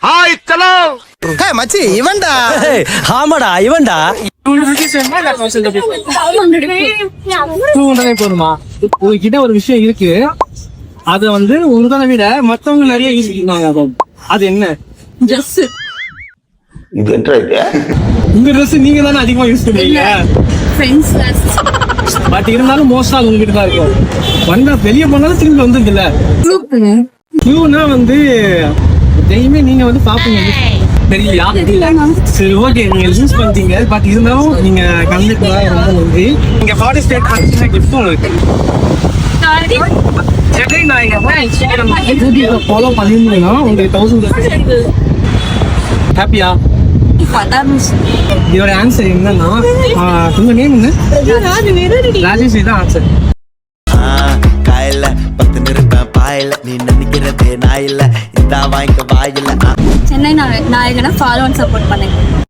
Hi சலோ மச்சி இவன்டா. ஆமாடா இவன்டா. 200 போதுமா? உங்ககிட்ட ஒரு விஷயம் இருக்கு, அத வந்து உங்களை விட மத்தவங்க நிறைய யூஸ் பண்ணுவாங்க. அது என்ன? Dress. இது என்ன இது? உங்க ட்ரெஸ் நீங்க தானே அதிகமா யூஸ் பண்ணுவீங்க. Friends dress. பட் இருந்தாலும் மோஸ்டா அது உங்ககிட்ட தான் இருக்கும். வந்தா வெளியே போனாலும் திரும்பி வந்துருக்குல்ல. க்ளூனா வந்து டெய்லியுமே நீங்க வந்து பாப்பீங்க. தெரியலையா? சரி ஓகே, நீங்க யூஸ் பண்ணிட்டீங்க. பட் இருந்தாலும் நீங்க கண்டிப்பா ரொம்ப நன்றி. நீங்க பார்ட்டிசிபேட் பண்ணி கிஃப்டும் இருக்கு. சரி நான் ஃபாலோ பண்ணிருந்தீங்கன்னா உங்களுக்கு 1000 ஹாப்பியா? இதோட ஆன்சர் என்னன்னா, உங்க நேம் என்ன? ராஜேஷ் தான் ஆன்சர். காயில 10 நிருப்பேன் பாயில, நீ நினைக்கிறதே நான் இல்ல, இந்த வாய்க்க வாயில. சென்னை நாயகனை ஃபாலோ அண்ட் சப்போர்ட் பண்ணேன்.